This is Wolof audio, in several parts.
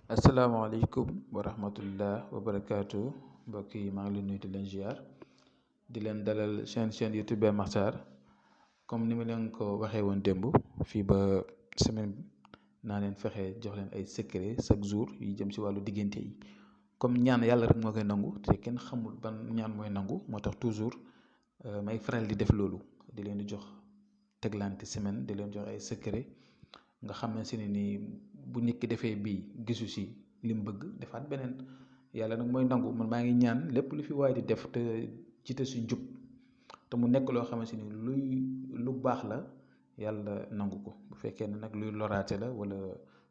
asalaamaaleykum wa rahmatullah wa barakaatu mbokk yi maa ngi leen nuyu di leen ziar di leen dalal chaîne YouTube Baye Makhtar comme ni ma leen ko waxee woon démb fii ba semaine naa leen fexe jox leen ay secret chaque jour yu jëm si wàllu diggante yi comme ñaan yàlla rek moo koy nangu te kenn xamul ban ñaan mooy nangu moo tax toujours may faral di def loolu di leen di jox teglante semaine di leen jox ay secret nga xam ne si ne nii bu nit ki defee bii gisu si li mu bëgg defaat beneen yàlla nag mooy nangu man maa ngi ñaan lépp lu fi waay di def te jiite si njub te mu nekk loo xamante ni lu baax la yàlla nangu ko bu fekkee ne nag luy loraate la wala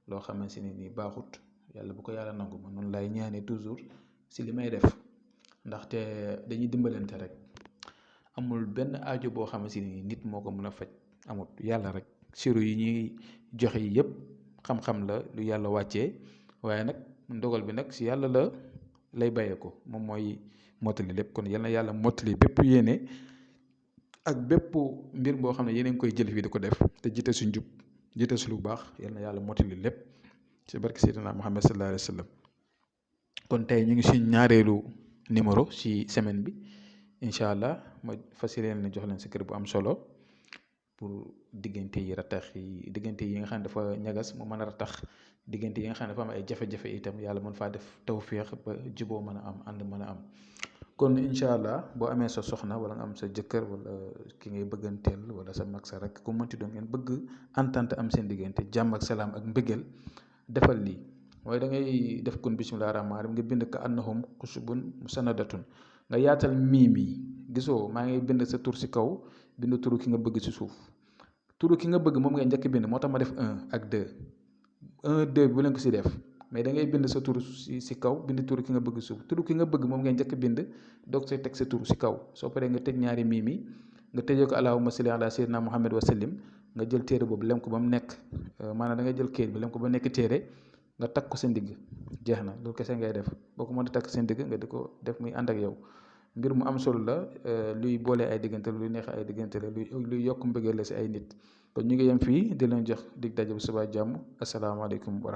loo xamante ni nii baaxut yàlla bu ko yàlla nangu man noonu lay ñaanee toujours si li may def ndaxte dañuy dimbalante rek amul benn aajo boo xamante ni nit moo ko mën a faj amut yàlla rek siru yi ñuy joxe yi yëpp xam-xam la lu yàlla wàccee waaye nag ndogal bi nag si yàlla lay bàyyee ko moom mooy mottali lépp kon yal na yàlla mottali bépp yéene ak bépp mbir boo xam ne yéen a ngi koy jël fii di ko def te jiite su njub jiite su lu baax yal na yàlla mottali lépp si barke Seydina Muhammad sallallahu alayhi wa sallam kon tey ñu ngi si ñaareelu numéro si semaine bi incha allah ma fas yéene jox leen secret bu am solo pour diggante yi ratax yi diggante yi nga xam ne dafa ñagas mu mën a ratax diggante yi nga xam ne dafa am ay jafe-jafe itam yàlla mën faa def tawféex ba juboo mën a am ànd mën a am kon incha allah boo amee sa soxna wala nga am sa jëkkër wala ki ngay bëgganteel wala sa mag sa rek ku mënti doon ngeen bëgg entente am seen diggante jàmm ak salaam ak mbëggeel defal lii waaye da ngay def kun bismillah rahmaan rahim nga bind ka annahum xusubun musanadatun nga yaatal miim yi gisoo maa ngi bind sa tur si kaw bind turu ki nga bëgg si suuf turu ki nga bëgg moom ngay njëkk bind moo tax ma def 1 ak 2 1 2 bu leen ko si def mais da ngay bind sa turu si kaw bind turu ki nga bëgg suuf turu ki nga bëgg moom ngay njëkk bind doog see teg sa turu si kaw soo paree nga tëj ñaari miim yi nga tëjee ko allahumma salli ala sayyidina muhammad wa sallim nga jël téere boobu lem ko ba mu nekk maanaam da ngay jël kayit bi lem ko ba nekk téere nga takk ko sa ndigg jeex na loolu kese ngay def boo ko mën a takk sa ndigg nga di ko def muy ànd ak yow mbir mu am solo la luy boole ay diggante la luy neex ay diggante la luy yokk mbëggeel la si ay nit kon ñu ngi yem fii di leen jox dig daje bu subaa jàmm asalaamaaleykum wa